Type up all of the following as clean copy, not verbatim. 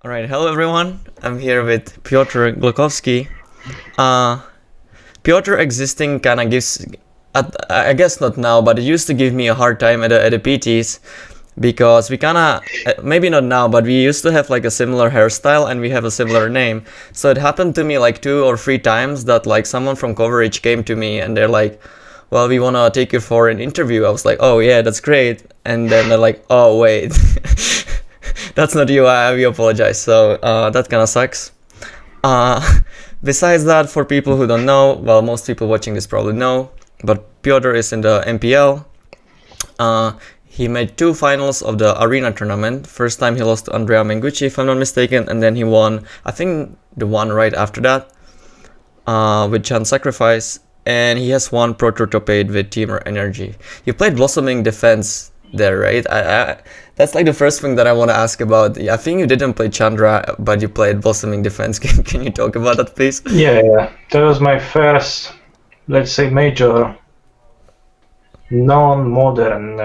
All right, hello everyone. I'm here with Piotr Glokowski. Piotr existing kind of gives, I guess not now, but it used to give me a hard time at the PTs because we kind of, maybe not now, but we used to have like a similar hairstyle and we have a similar name. So it happened to me like 2 or 3 times that like someone from coverage came to me and they're like, well, we want to take you for an interview. I was like, oh yeah, that's great. And then they're like, oh wait. That's not you, we apologize. So that kind of sucks. Besides that, for people who don't know, well, most people watching this probably know, but Piotr is in the MPL. He made 2 finals of the arena tournament. First time he lost to Andrea Mengucci, if I'm not mistaken, and then he won, I think, the one right after that with Chance Sacrifice, and he has won Pro Tour Top 8 with Teamer Energy. You played Blossoming Defense there, right? That's like the first thing that I want to ask about. I think you didn't play Chandra, but you played Blossoming Defense. Can you talk about that, please? Yeah. That was my first, let's say, major non-modern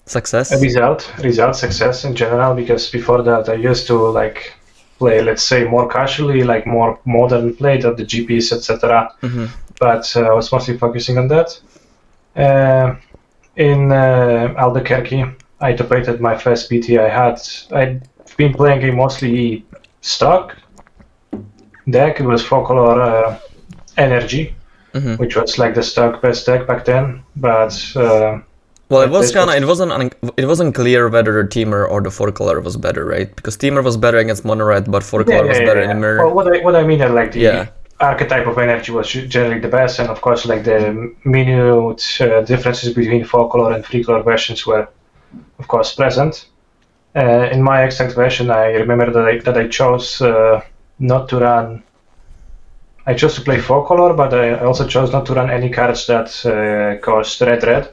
success success in general, because before that I used to like play, let's say, more casually, like more modern, played at the GPs, etc. But I was mostly focusing on that. In Albuquerque, I debated my first PT I'd been playing a mostly stock deck. It was 4-color Energy, which was like the stock best deck back then. But well, it was kind of it wasn't clear whether the Teamer or the 4-color was better, right? Because Teamer was better against mono red, but 4-color was better in mirror. Well, what I mean is like the archetype of Energy was generally the best, and of course like the minute differences between 4-color and 3-color versions were of course present. In my exact version, I remember that I chose not to run. I chose to play 4-color, but I also chose not to run any cards that cost red,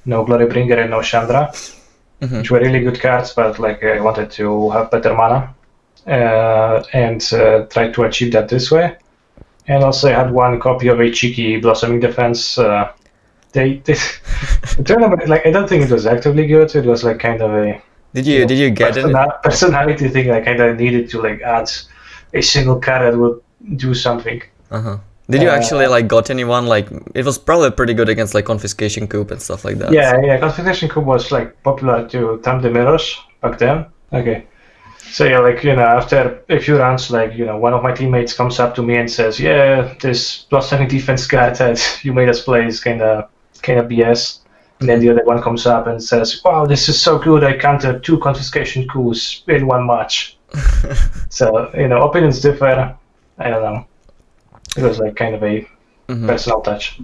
no Glorybringer and no Chandra, which were really good cards, but like I wanted to have better mana and try to achieve that this way. And also I had 1 copy of a cheeky Blossoming Defense. The tournament, like, I don't think it was actively good. It was like kind of a Did you get personality thing? I kind of needed to like add a single card that would do something. Did you actually like got anyone? Like, it was probably pretty good against like Confiscation Coup and stuff like that. Yeah. Confiscation Coup was like popular to Tam the Mirrors back then. Okay. So yeah, like, after a few rounds, like, one of my teammates comes up to me and says, yeah, this +20 defense card that you made us play is kind of BS. And then the other one comes up and says, wow, this is so good, I countered 2 Confiscation Coups in 1 match. So, opinions differ. I don't know. It was like kind of a personal touch.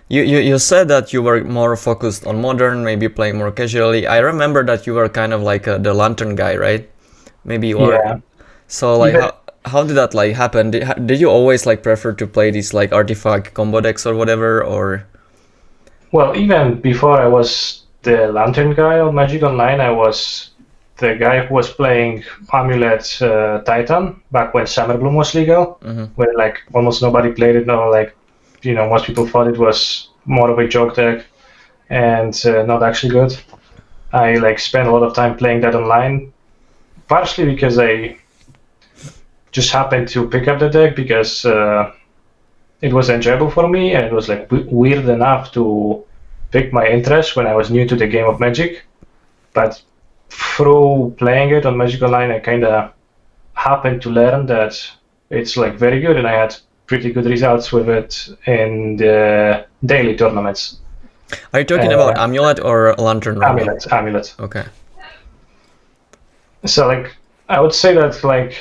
You said that you were more focused on modern, maybe playing more casually. I remember that you were kind of like the lantern guy, right? Maybe you were. Yeah. So like, how did that like happen? Did you always like prefer to play these like artifact combo decks or whatever, or? Well, even before I was the lantern guy on Magic Online, I was the guy who was playing Amulet Titan back when Summer Bloom was legal, when like almost nobody played it. No, like, most people thought it was more of a joke deck and not actually good. I like spent a lot of time playing that online, partially because I just happened to pick up the deck because it was enjoyable for me, and it was like weird enough to pick my interest when I was new to the game of Magic. But through playing it on Magic Online, I kind of happened to learn that it's like very good, and I had pretty good results with it in the daily tournaments. Are you talking about Amulet or Lantern? Amulet. Okay. So like, I would say that like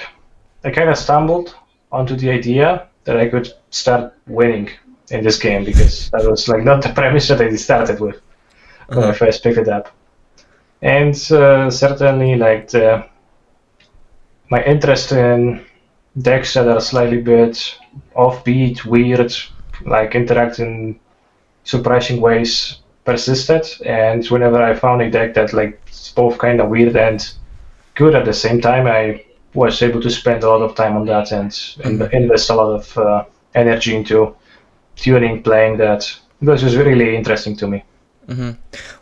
I kind of stumbled onto the idea that I could start winning in this game, because that was like not the premise that I started with when I first picked it up. And certainly like my interest in decks that are slightly bit offbeat, weird, like interact in surprising ways persisted. And whenever I found a deck that like is both kind of weird and good at the same time, I was able to spend a lot of time on that and invest a lot of energy into tuning, playing that. It was just really interesting to me.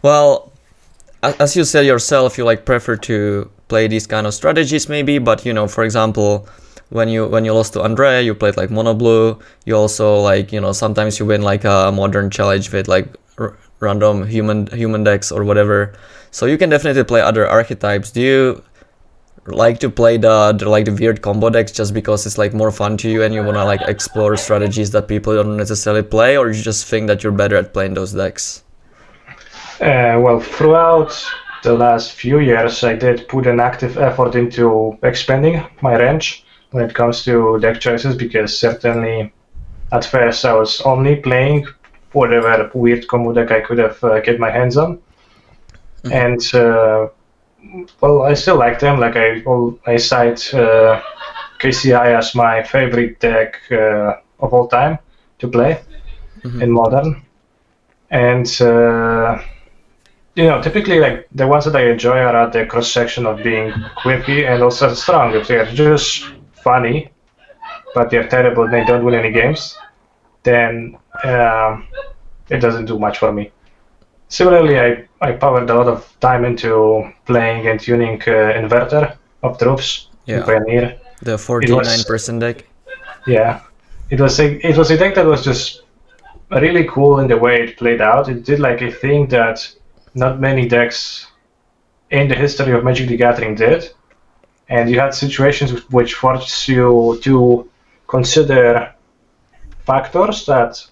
Well, as you said yourself, you like prefer to play these kind of strategies maybe, but you know, for example, when you lost to Andre, you played like mono blue. You also like, you know, sometimes you win like a modern challenge with like random human decks or whatever. So you can definitely play other archetypes. Do you like to play the weird combo decks just because it's like more fun to you and you wanna like explore strategies that people don't necessarily play, or you just think that you're better at playing those decks? Well, throughout the last few years, I did put an active effort into expanding my range when it comes to deck choices, because certainly at first I was only playing whatever weird combo deck I could have get my hands on. And well, I still like them. Like I cite KCI as my favorite deck of all time to play in Modern. And you know, typically like the ones that I enjoy are at the cross section of being quirky and also strong. If they're just funny, but they're terrible and they don't win any games, then it doesn't do much for me. Similarly, I powered a lot of time into playing and tuning Inverter of Troops in Pioneer. The 49% deck. Yeah, it was a deck that was just really cool in the way it played out. It did like a thing that not many decks in the history of Magic the Gathering did, and you had situations which forced you to consider factors that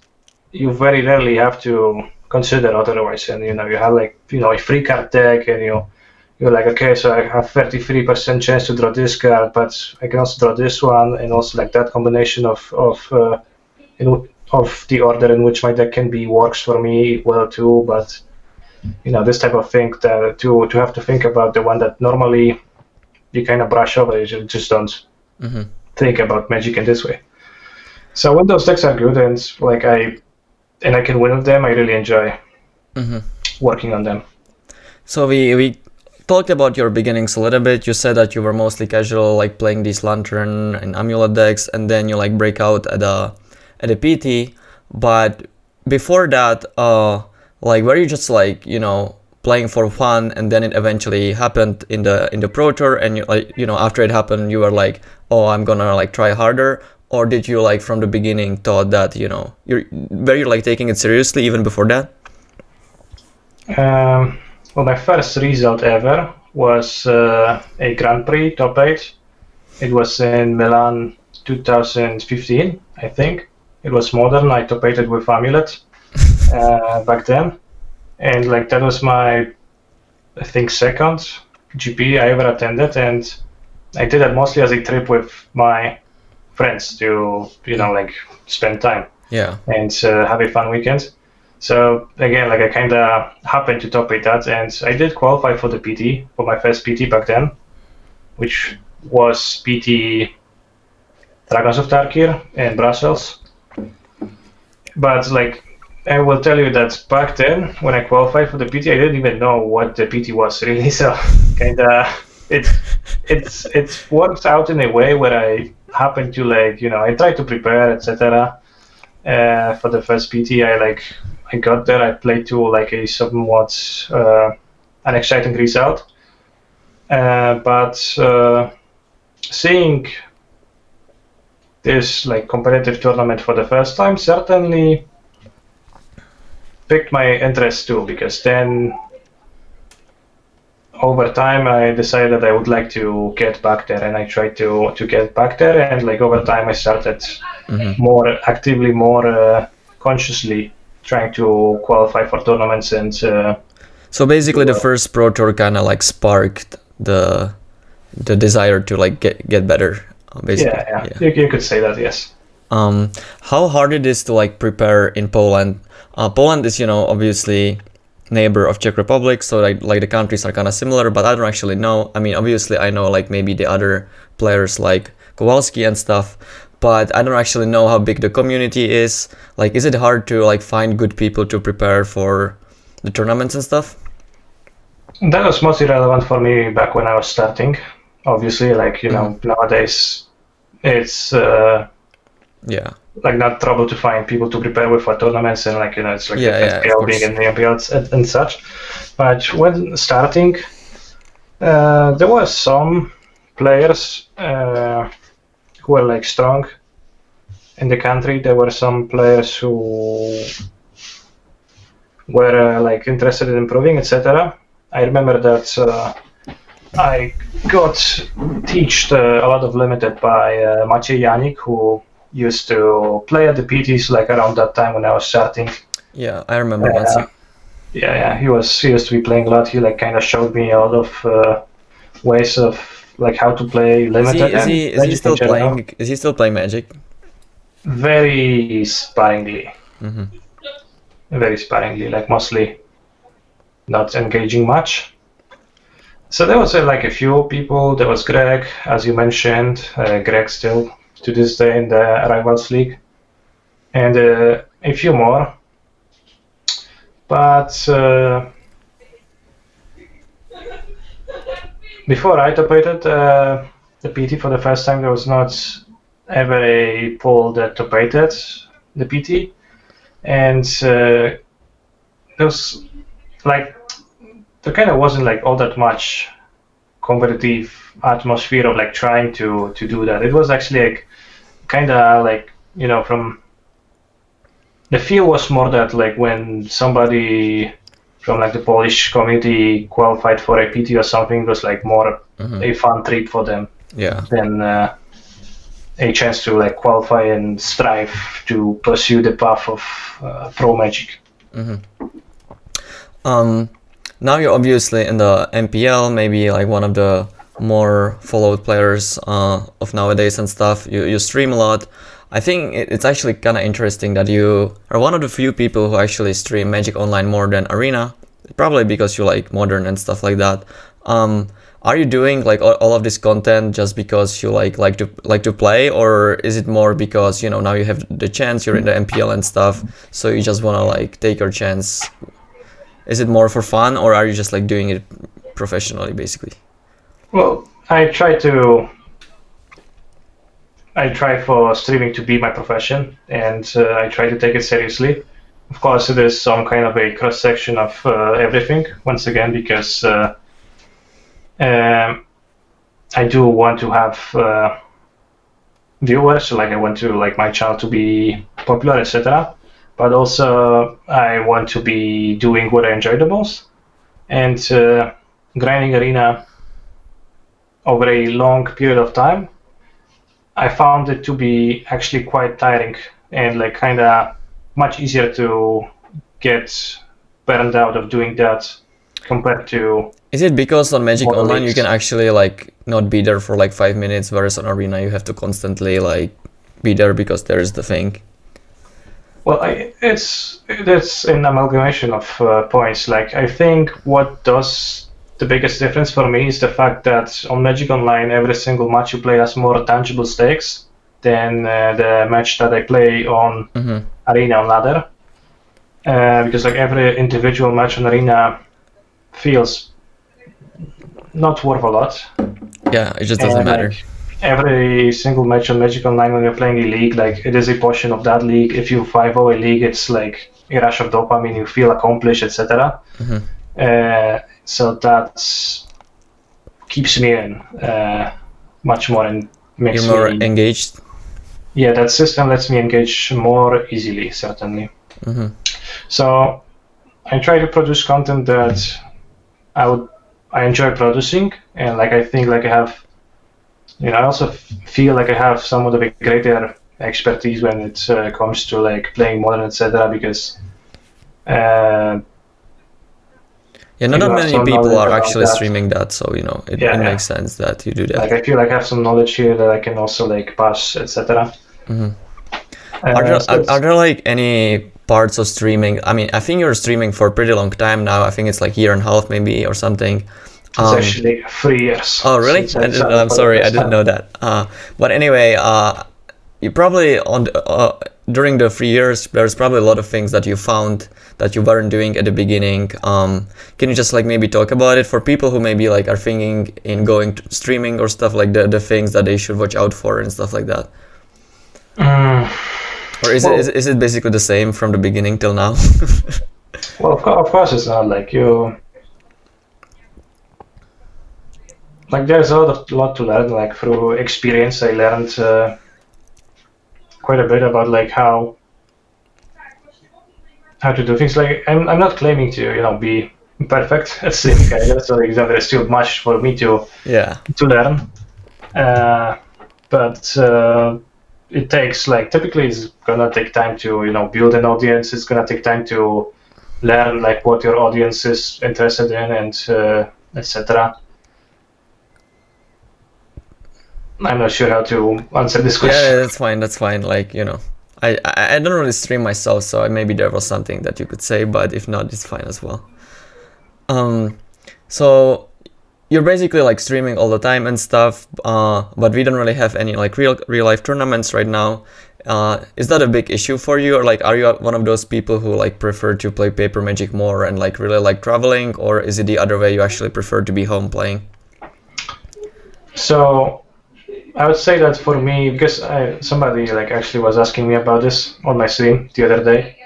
you very rarely have to consider otherwise. And you know, you have like, you know, a free card deck, and you're like, okay, so I have 33% chance to draw this card, but I can also draw this one, and also like that combination of the order in which my deck can be works for me well too. But you know, this type of thing that to have to think about the one that normally you kind of brush over, you just don't think about Magic in this way. So when those decks are good and like I can win with them, I really enjoy working on them. So we talked about your beginnings a little bit. You said that you were mostly casual, like playing these Lantern and Amulet decks, and then you like break out at a PT. But before that, like were you just like, you know, playing for fun, and then it eventually happened in the Pro Tour, and you like, you know, after it happened, you were like, oh, I'm gonna like try harder? Or did you like from the beginning thought that, you know, were you like taking it seriously even before that? Well, my first result ever was a Grand Prix top 8. It was in Milan 2015, I think. It was Modern. I top 8'd with Amulet back then. And like that was my, I think, second GP I ever attended. And I did that mostly as a trip with my friends to, you know, like spend time and have a fun weekend. So again, like I kind of happened to top 8 that, and I did qualify for the PT, for my first PT back then, which was PT Dragons of Tarkir in Brussels. But like I will tell you that back then, when I qualified for the PT, I didn't even know what the PT was really. So kind of it works out in a way where I happen to like, you know, I try to prepare, etc. For the first PT. I got there, I played to like a somewhat an exciting result, but seeing this like competitive tournament for the first time certainly piqued my interest too, because then over time I decided that I would like to get back there, and I tried to get back there, and like over time I started more actively, more consciously trying to qualify for tournaments. And so basically the first Pro Tour kind of like sparked the desire to like get better, basically. Yeah. You could say that, yes. How hard it is to like prepare in Poland? Poland is, you know, obviously neighbor of Czech Republic, so like the countries are kind of similar, but I don't actually know. I mean, obviously I know like maybe the other players like Glogowski and stuff, but I don't actually know how big the community is. Like, is it hard to like find good people to prepare for the tournaments and stuff? That was mostly relevant for me back when I was starting. Obviously, like, you know, nowadays it's Yeah. Like not trouble to find people to prepare with for tournaments, and like it's like Yeah, FPL being in the MPL and such. But when starting, there were some players who were like strong in the country. There were some players who were like interested in improving, etc. I remember that I got taught a lot of limited by Maciej Janik, who used to play at the PTs like around that time when I was starting. Yeah, I remember Maciej. Yeah, he used to be playing a lot. He like kind of showed me a lot of ways of like how to play limited. Is he still playing? Is he still playing Magic? Very sparingly. Mm-hmm. Very sparingly, like mostly not engaging much. So there was like a few people. There was Greg, as you mentioned. Greg still to this day in the Rivals League, and a few more. But before I topated the PT for the first time, there was not ever a poll that topated the PT, and there was like there kind of wasn't like all that much competitive atmosphere of like trying to do that. It was actually like kind of like, you know, from the feel was more that like when somebody from like the Polish community qualified for a PT or something, it was like more a fun trip for them than a chance to like qualify and strive to pursue the path of pro Magic. Now you're obviously in the MPL, maybe like one of the more followed players of nowadays and stuff. You stream a lot. I think it's actually kind of interesting that you are one of the few people who actually stream Magic Online more than Arena, probably because you like Modern and stuff like that. Are you doing like all of this content just because you like to play, or is it more because, you know, now you have the chance, you're in the MPL and stuff, so you just want to like take your chance? Is it more for fun, or are you just like doing it professionally, basically? Well, I try for streaming to be my profession, and I try to take it seriously. Of course, it is some kind of a cross section of everything. Once again, because I do want to have viewers, so like I want to like my channel to be popular, etc. But also I want to be doing what I enjoy the most, and grinding Arena over a long period of time, I found it to be actually quite tiring and like kind of much easier to get burned out of doing that compared to. Is it because on Magic Online leagues. you can actually like not be there for like 5 minutes, whereas on Arena you have to constantly like be there because there is the thing? Well, it's an amalgamation of points. Like I think what does the biggest difference for me is the fact that on Magic Online, every single match you play has more tangible stakes than the match that I play on Arena on ladder. Because like every individual match on Arena feels not worth a lot. Yeah, it just doesn't matter. Like, every single match on Magic Online when you're playing a league, like it is a portion of that league. If you 5-0 a league, it's like a rush of dopamine, you feel accomplished, etc. So that keeps me in much more and makes You're more me engaged? Yeah, that system lets me engage more easily, certainly. So I try to produce content that I enjoy producing, and like I think like I have, you know, I also feel like I have somewhat of a greater expertise when it comes to like playing Modern, etc. Because not that many people are actually streaming that, so you know it makes sense that you do that. Like I feel like I have some knowledge here that I can also like pass, etc. Are there like any parts of streaming? I mean, I think you're streaming for a pretty long time now. I think it's like 1.5 years maybe or something. It's actually 3 years. Oh, really? I'm sorry, I didn't know that. But anyway, you probably during the 3 years, there's probably a lot of things that you found that you weren't doing at the beginning. Can you just like maybe talk about it for people who maybe like are thinking in going to streaming or stuff, like the things that they should watch out for and stuff like that? Or is it basically the same from the beginning till now? Well, of course it's not. Like there's a lot to learn. Like through experience, I learned quite a bit about like how to do things. Like I'm not claiming to be perfect at streaming either. So there's still much for me to learn. But it takes like typically it's gonna take time to build an audience. It's gonna take time to learn like what your audience is interested in and etc. I'm not sure how to answer this question. Yeah, that's fine. Like, I don't really stream myself, so maybe there was something that you could say, but if not, it's fine as well. So you're basically like streaming all the time and stuff, but we don't really have any like real life tournaments right now. Is that a big issue for you, or like are you one of those people who like prefer to play paper Magic more and like really like traveling, or is it the other way, you actually prefer to be home playing? So I would say that for me, because somebody like actually was asking me about this on my stream the other day,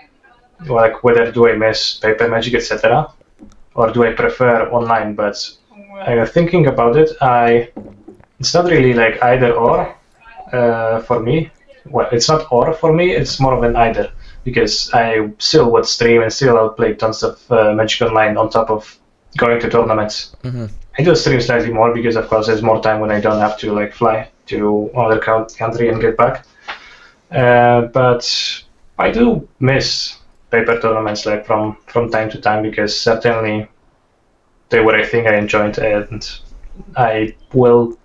like whether do I miss paper Magic, etc., or do I prefer online? But thinking about it, it's not really like either or for me. Well, it's not or for me. It's more of an either, because I still would stream and still I'll play tons of Magic Online on top of going to tournaments. Mm-hmm. I do stream slightly more because, of course, there's more time when I don't have to like fly to another country and get back. But I do miss paper tournaments like from time to time, because certainly they were a thing I enjoyed, and I will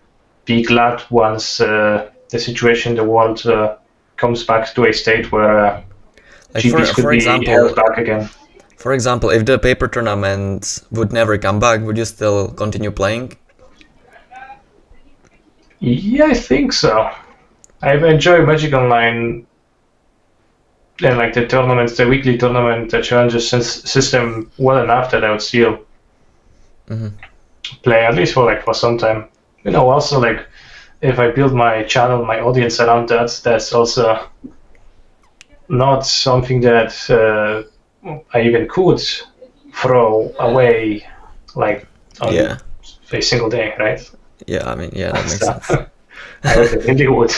be glad once the situation in the world comes back to a state where like GPs could be held back again. For example, if the paper tournaments would never come back, would you still continue playing? Yeah, I think so. I enjoy Magic Online and like the tournaments, the weekly tournament, the challenges system well enough that I would still play, at least for some time. Also like if I build my channel, my audience around that, that's also not something that I even could throw away like on a single day, right? Yeah, I mean, yeah, that makes sense. I really would.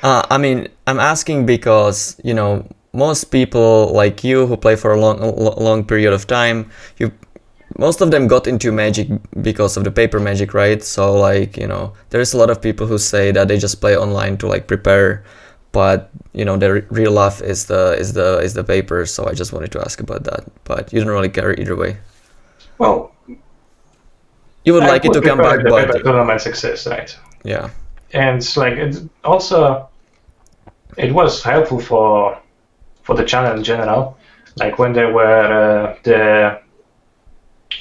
I mean, I'm asking because, most people like you who play for a long period of time, most of them got into Magic because of the paper Magic, right? So like, there's a lot of people who say that they just play online to like prepare, but their real love is the paper. So I just wanted to ask about that, but you don't really care either way. Well, you would like it to come back, the but paper tournament success, right? Yeah, and like it was helpful for the channel in general. Like when there were the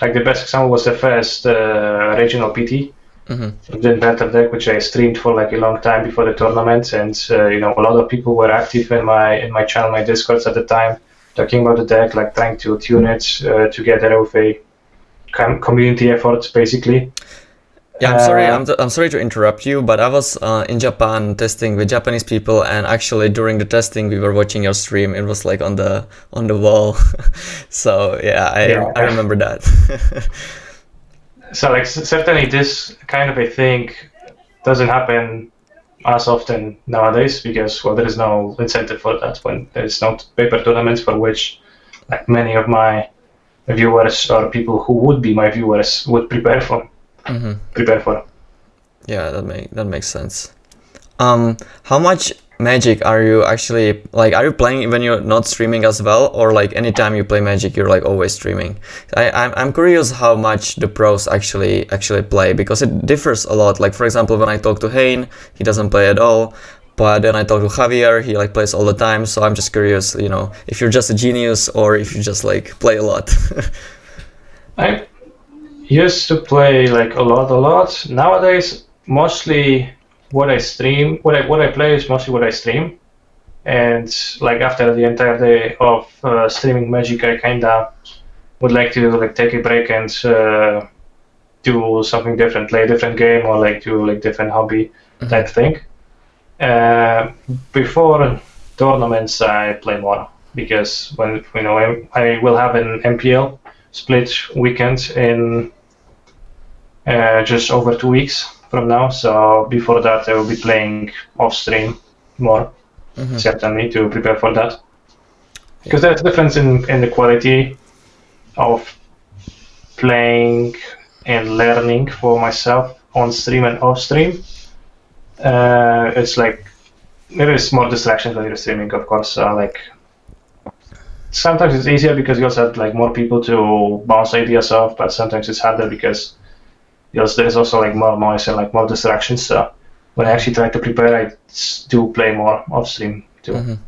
best example was the first regional PT. The Inventor deck, which I streamed for like a long time before the tournament, and a lot of people were active in my channel, my Discords at the time, talking about the deck, like trying to tune it together with a community effort, basically. Yeah, I'm sorry to interrupt you, but I was in Japan testing with Japanese people, and actually during the testing we were watching your stream. It was like on the wall. So yeah, I remember that. So like certainly this kind of a thing doesn't happen as often nowadays, because there is no incentive for that when there is no paper tournaments for which like many of my viewers or people who would be my viewers would prepare for. Yeah, that makes sense. How much Magic are you actually like? Are you playing when you're not streaming as well, or like anytime you play Magic, you're like always streaming? I'm curious how much the pros actually play, because it differs a lot. Like for example, when I talk to Hein, he doesn't play at all, but then I talk to Javier, he like plays all the time. So I'm just curious, if you're just a genius or if you just like play a lot. I used to play like a lot. Nowadays, mostly what I play is mostly what I stream, and like after the entire day of streaming Magic, I kinda would like to like take a break and do something different, play a different game, or like do like different hobby type thing. Before tournaments, I play more, because when I will have an MPL split weekend in just over 2 weeks from now. So before that, I will be playing off stream more, certainly, to prepare for that. Because there's a difference in the quality of playing and learning for myself on stream and off stream. It's like there is more distractions when you're streaming, of course. Like sometimes it's easier because you also have like more people to bounce ideas off, but sometimes it's harder because there's also like more noise and like more distractions. So when I actually try to prepare, I do play more off stream too.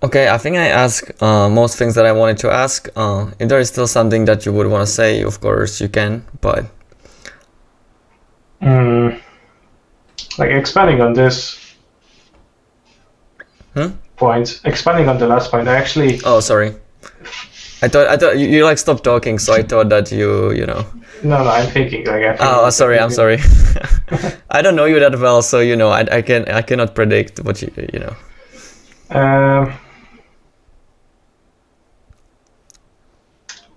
Okay, I think I asked most things that I wanted to ask. If there is still something that you would want to say, of course you can, but... Like expanding on this point, expanding on the last point, I actually... Oh, sorry. I thought you like stopped talking, so I thought that you know... No, I'm thinking. I'm sorry. I don't know you that well, so I cannot predict what you know.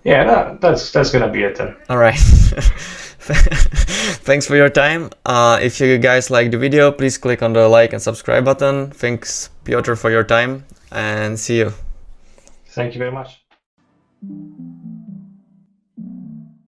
Yeah, that's gonna be it then. All right. Thanks for your time. If you guys like the video, please click on the like and subscribe button. Thanks, Piotr, for your time, and see you. Thank you very much.